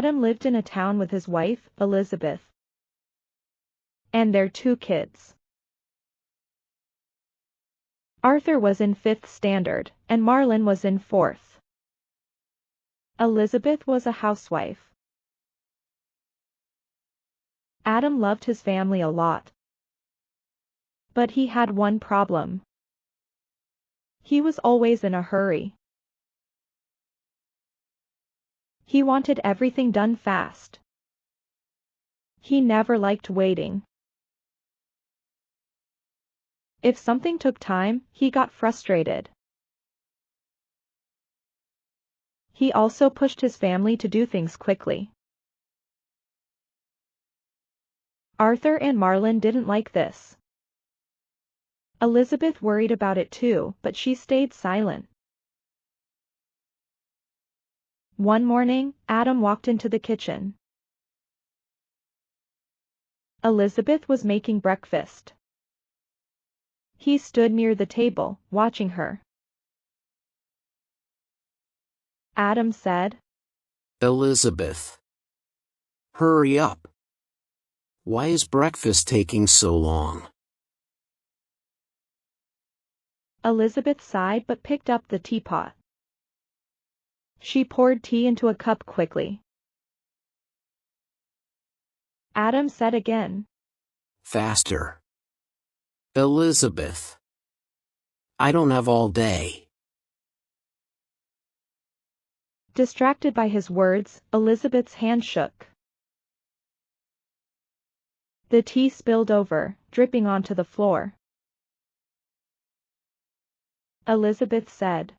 Adam lived in a town with his wife, Elizabeth, and their 2 kids. Arthur was in 5th standard, and Marlon was in 4th. Elizabeth was a housewife. Adam loved his family a lot. But he had one problem. He was always in a hurry. He wanted everything done fast. He never liked waiting. If something took time, he got frustrated. He also pushed his family to do things quickly. Arthur and Marlon didn't like this. Elizabeth worried about it too, but she stayed silent. One morning, Adam walked into the kitchen. Elizabeth was making breakfast. He stood near the table, watching her. Adam said, "Elizabeth, hurry up. Why is breakfast taking so long?" Elizabeth sighed but picked up the teapot. She poured tea into a cup quickly. Adam said again, "Faster. Elizabeth. I don't have all day." Distracted by his words, Elizabeth's hand shook. The tea spilled over, dripping onto the floor. Elizabeth said,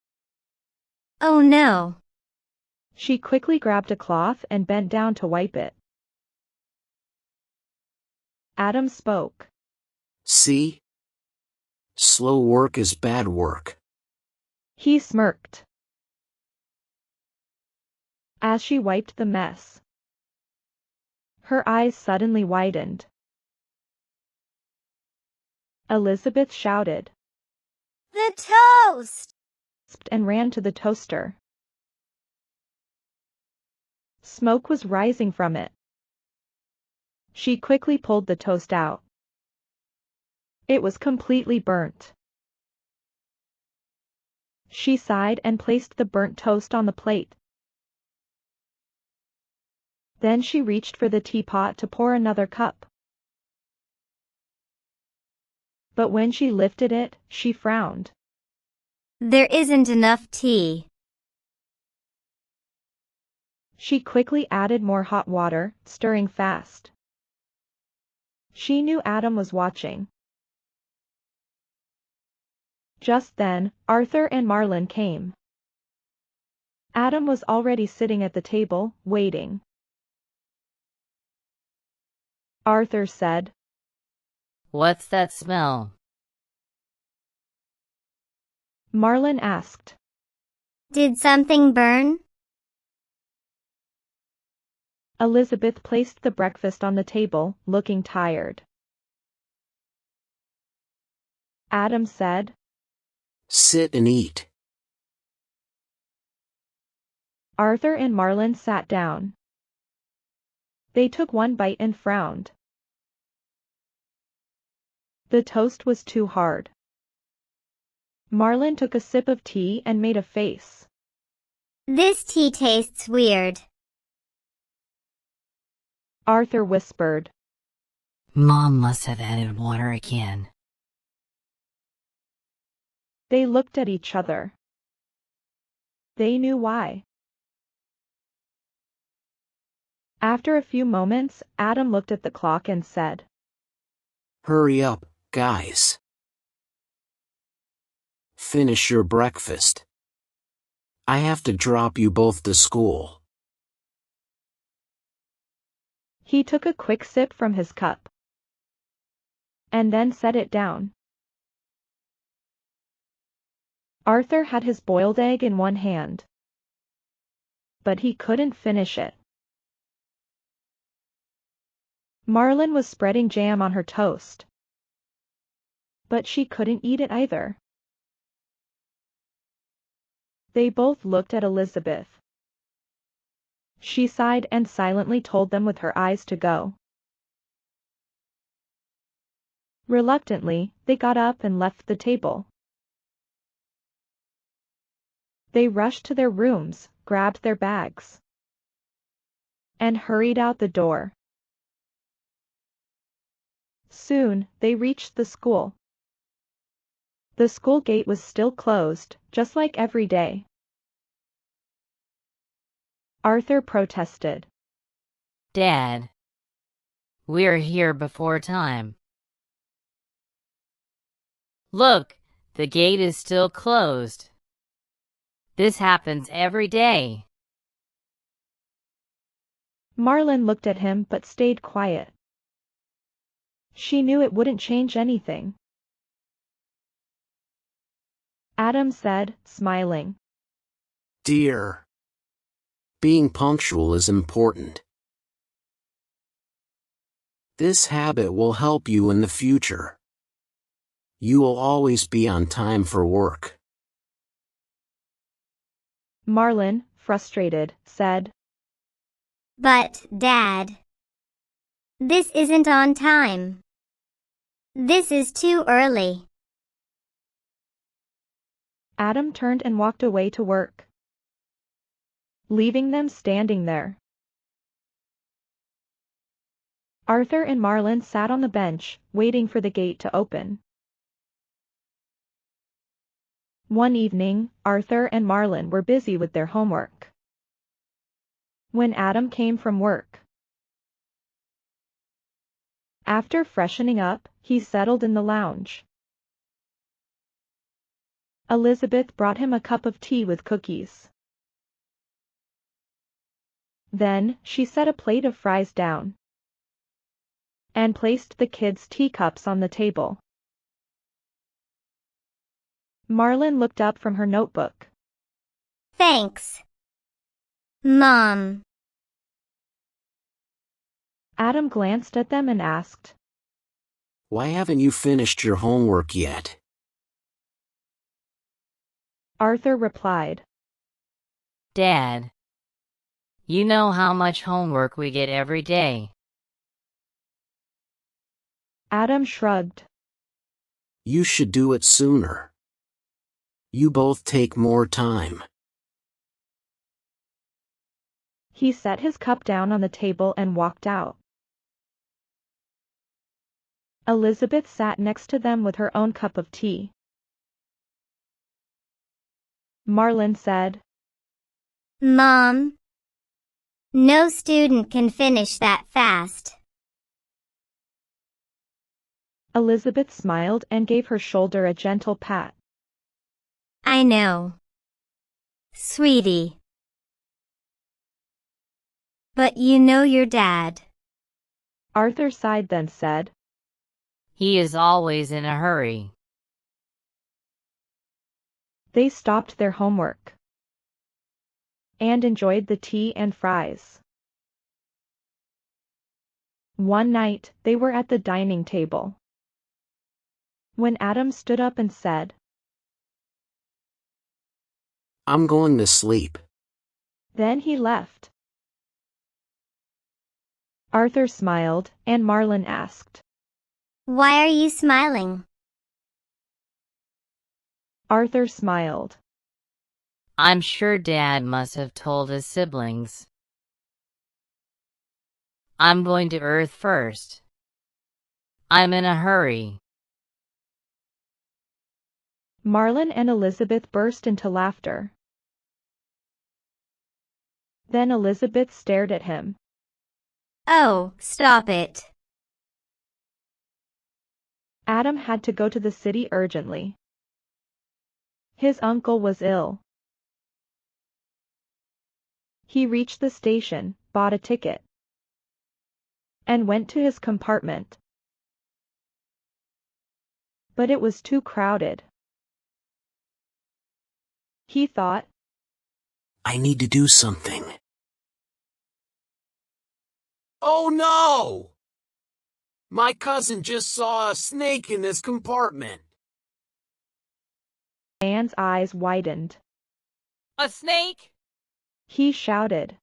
"Oh no." She quickly grabbed a cloth and bent down to wipe it. Adam spoke. "See? Slow work is bad work." He smirked. As she wiped the mess, her eyes suddenly widened. Elizabeth shouted, "The toast!" and ran to the toaster. Smoke was rising from it. She quickly pulled the toast out. It was completely burnt. She sighed and placed the burnt toast on the plate. Then she reached for the teapot to pour another cup. But when she lifted it, she frowned. "There isn't enough tea." She quickly added more hot water, stirring fast. She knew Adam was watching. Just then, Arthur and Marlon came. Adam was already sitting at the table, waiting. Arthur said, "What's that smell?" Marlon asked, "Did something burn?" Elizabeth placed the breakfast on the table, looking tired. Adam said, "Sit and eat." Arthur and Marlon sat down. They took one bite and frowned. The toast was too hard. Marlon took a sip of tea and made a face. "This tea tastes weird." Arthur whispered, Mom must have added water again. They looked at each other. They knew why. After a few moments, Adam looked at the clock and said, "Hurry up, guys. Finish your breakfast. I have to drop you both to school." He took a quick sip from his cup and then set it down. Arthur had his boiled egg in one hand, but he couldn't finish it. Marlon was spreading jam on her toast, but she couldn't eat it either. They both looked at Elizabeth. She sighed and silently told them with her eyes to go. Reluctantly, they got up and left the table. They rushed to their rooms, grabbed their bags, and hurried out the door. Soon, they reached the school. The school gate was still closed, just like every day. Arthur protested. Dad, we're here before time. Look, the gate is still closed. This happens every day. Marlin looked at him but stayed quiet. She knew it wouldn't change anything. Adam said, smiling. Dear, being punctual is important. This habit will help you in the future. You will always be on time for work. Marlin, frustrated, said, But, Dad, this isn't on time. This is too early. Adam turned and walked away to work, leaving them standing there. Arthur and Marlin sat on the bench, waiting for the gate to open. One evening, Arthur and Marlin were busy with their homework when Adam came from work. After freshening up, he settled in the lounge. Elizabeth brought him a cup of tea with cookies. Then, she set a plate of fries down and placed the kids' teacups on the table. Marlin looked up from her notebook. Thanks, Mom. Adam glanced at them and asked, Why haven't you finished your homework yet? Arthur replied, Dad, you know how much homework we get every day. Adam shrugged. You should do it sooner. You both take more time. He set his cup down on the table and walked out. Elizabeth sat next to them with her own cup of tea. Marlin said, Mom, no student can finish that fast. Elizabeth smiled and gave her shoulder a gentle pat. I know, sweetie. But you know your dad. Arthur sighed then said, He is always in a hurry. They stopped their homework and enjoyed the tea and fries. One night, they were at the dining table when Adam stood up and said, I'm going to sleep. Then he left. Arthur smiled, and Marlin asked, Why are you smiling? Arthur smiled. I'm sure Dad must have told his siblings. I'm going to Earth first. I'm in a hurry. Marlin and Elizabeth burst into laughter. Then Elizabeth stared at him. Oh, stop it. Adam had to go to the city urgently. His uncle was ill. He reached the station, bought a ticket, and went to his compartment. But it was too crowded. He thought, I need to do something. Oh no! My cousin just saw a snake in this compartment. Anne's eyes widened. A snake? He shouted.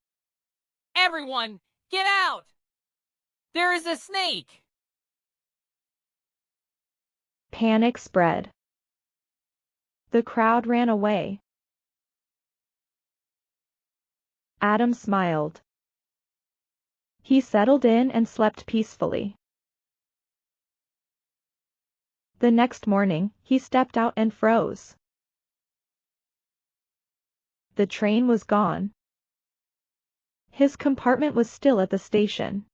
Everyone, get out! There is a snake! Panic spread. The crowd ran away. Adam smiled. He settled in and slept peacefully. The next morning, he stepped out and froze. The train was gone. His compartment was still at the station.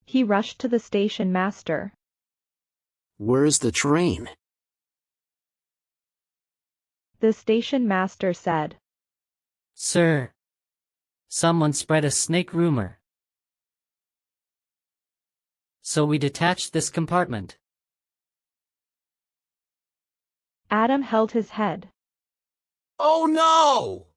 He rushed to the station master. Where's the train? The station master said, Sir, someone spread a snake rumor. So we detached this compartment. Adam held his head. Oh no!